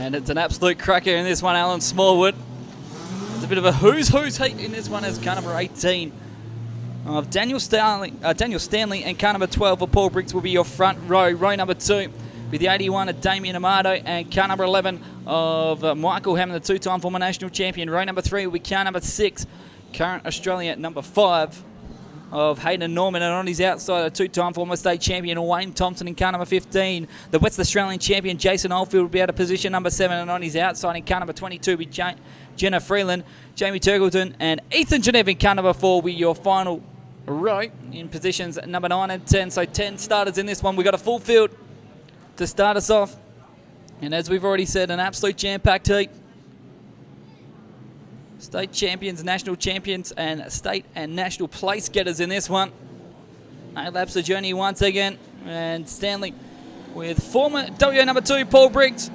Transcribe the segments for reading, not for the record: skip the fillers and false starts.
And it's an absolute cracker in this one, Alan Smallwood. It's a bit of a who's heat in this one as car number 18 of Daniel Stanley and car number 12 for Paul Briggs will be your front row. Row number 2 with the 81 of Damien Amato and car number 11 of Michael Hammond, the two-time former national champion. Row number 3 will be car number 6, current Australian number 5 of Hayden Norman, and on his outside, a two-time former state champion Wayne Thompson in car number 15. The West Australian champion Jason Oldfield will be out of position number 7, and on his outside in car number 22 will be Jenna Freeland, Jamie Turkleton, and Ethan Geneve in car number 4 will be your final row in positions number 9 and 10. So 10 starters in this one. We've got a full field to start us off. And as we've already said, an absolute jam-packed heat. State champions, national champions, and state and national place getters in this one. 8 laps of journey once again. And Stanley with former WA number 2, Paul Briggs,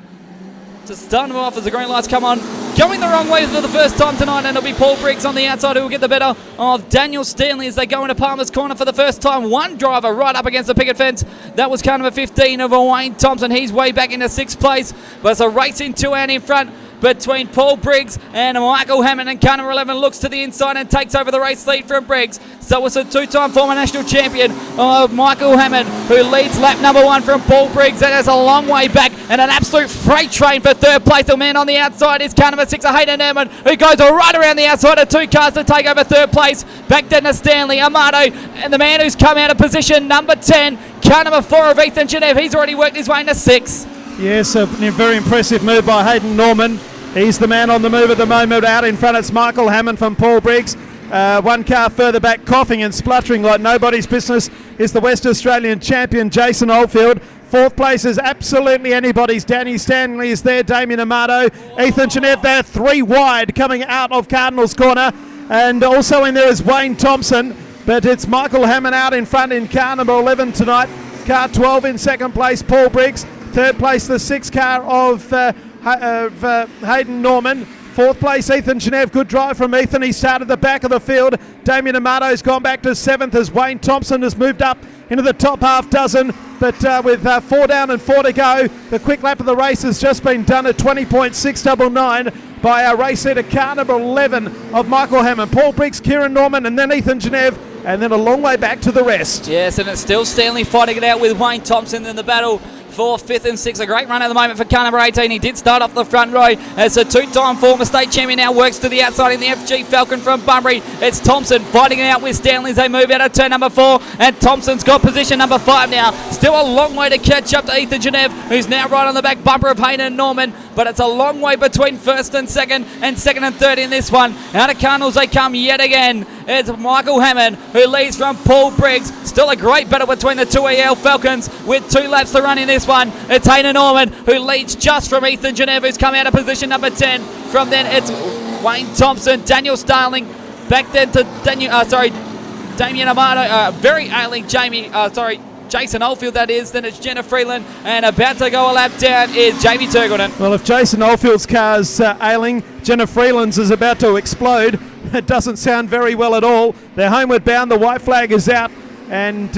to start them off as the green lights come on. Going the wrong way for the first time tonight, and it'll be Paul Briggs on the outside who will get the better of Daniel Stanley as they go into Palmer's corner for the first time. One driver right up against the picket fence. That was car number 15 of Wayne Thompson. He's way back into 6th place, but it's a race in 2 out in front between Paul Briggs and Michael Hammond, and car number 11 looks to the inside and takes over the race lead from Briggs. So it's a two-time former national champion of Michael Hammond who leads lap number 1 from Paul Briggs. That is a long way back and an absolute freight train for 3rd place. The man on the outside is car number 6 of Hayden Norman, who goes right around the outside of 2 cars to take over 3rd place. Back then to Stanley, Amato, and the man who's come out of position number 10, car number 4 of Ethan Geneve. He's already worked his way into 6. Yes, a very impressive move by Hayden Norman. He's the man on the move at the moment. Out in front, it's Michael Hammond from Paul Briggs. 1 car further back, coughing and spluttering like nobody's business, is the West Australian champion, Jason Oldfield. 4th place is absolutely anybody's. Danny Stanley is there, Damien Amato, Ethan Geneve there, 3 wide coming out of Cardinals corner. And also in there is Wayne Thompson, but it's Michael Hammond out in front in car number 11 tonight. Car 12 in 2nd place, Paul Briggs. 3rd place, the 6th car of Hayden Norman. 4th place, Ethan Geneve. Good drive from Ethan. He started the back of the field. Damien Amato's gone back to 7th as Wayne Thompson has moved up into the top half dozen. But with 4 down and 4 to go, the quick lap of the race has just been done at 20.699 by our race leader, car number 11 of Michael Hammond. Paul Briggs, Kieran Norman, and then Ethan Geneve, and then a long way back to the rest. Yes, and it's still Stanley fighting it out with Wayne Thompson in the battle for 5th and 6th. A great run at the moment for car number 18. He did start off the front row as a two-time former state champion. Now works to the outside in the FG Falcon from Bunbury. It's Thompson fighting it out with Stanley as they move out of turn number 4, and Thompson's got position number 5 now. Still a long way to catch up to Ethan Geneve, who's now right on the back bumper of Hayden Norman, but it's a long way between 1st and 2nd and 2nd and 3rd in this one. Out of Cardinals they come yet again. It's Michael Hammond who leads from Paul Briggs. Still a great battle between the 2 EL Falcons with 2 laps to run in this one. It's Hayden Norman who leads just from Ethan Geneve, who's come out of position number 10. From then it's Wayne Thompson, Daniel Starling, back then to Damien Amato, very ailing Jason Oldfield, that is. Then it's Jenna Freeland, and about to go a lap down is Jamie Turkleton. Well, if Jason Oldfield's car's ailing, Jenna Freeland's is about to explode. It doesn't sound very well at all. They're homeward bound. The white flag is out, and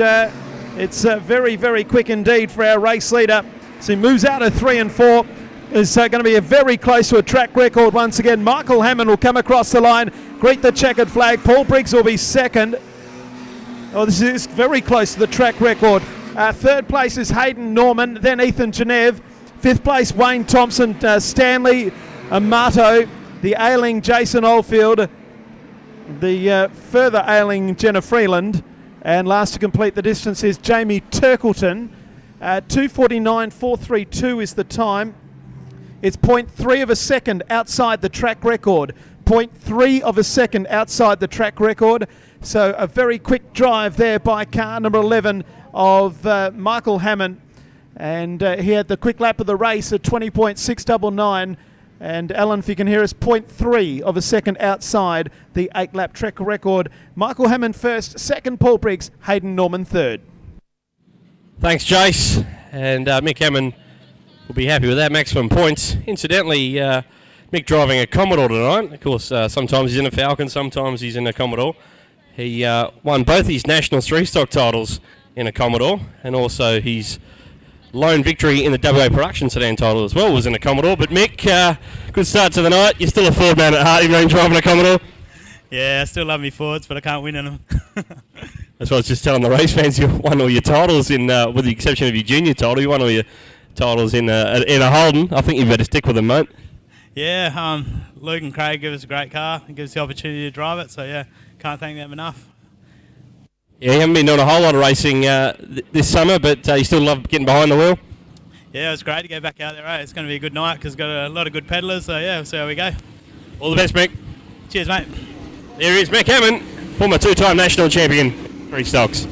it's very, very quick indeed for our race leader. So he moves out of 3 and 4. Is going to be very close to a track record once again. Michael Hammond will come across the line, greet the checkered flag. Paul Briggs will be 2nd. Oh, this is very close to the track record. 3rd place is Hayden Norman, then Ethan Geneve. 5th place, Wayne Thompson, Stanley Amato, the ailing Jason Oldfield, the further ailing Jenna Freeland, and last to complete the distance is Jamie Turkleton. 2:49.432 is the time. It's 0.3 of a second outside the track record. 0.3 of a second outside the track record. So a very quick drive there by car number 11 of Michael Hammond. And he had the quick lap of the race at 20.699. And Alan, if you can hear us, 0.3 of a second outside the 8-lap track record. Michael Hammond 1st, 2nd Paul Briggs, Hayden Norman 3rd. Thanks, Jace. And Mick Hammond will be happy with that, maximum points. Incidentally, Mick driving a Commodore tonight. Of course, sometimes he's in a Falcon, sometimes he's in a Commodore. He won both his national 3-stock titles in a Commodore, and also he's lone victory in the WA Production Sedan title as well was in a Commodore. But Mick, good start to the night. You're still a Ford man at heart, even though you're driving a Commodore. Yeah, I still love me Fords, but I can't win in them. That's what I was just telling the race fans. You won all your titles in, with the exception of your junior title. You won all your titles in a Holden. I think you better stick with them, mate. Yeah, Luke and Craig give us a great car and give us the opportunity to drive it. So yeah, can't thank them enough. Yeah, you haven't been doing a whole lot of racing this summer, but you still love getting behind the wheel. Yeah, it was great to get back out there. Right? It's going to be a good night because we've got a lot of good pedallers. So yeah, we'll see how we go. All the best, Mick. Cheers, mate. There is Mick Hammond, former two-time national champion, 3 stocks.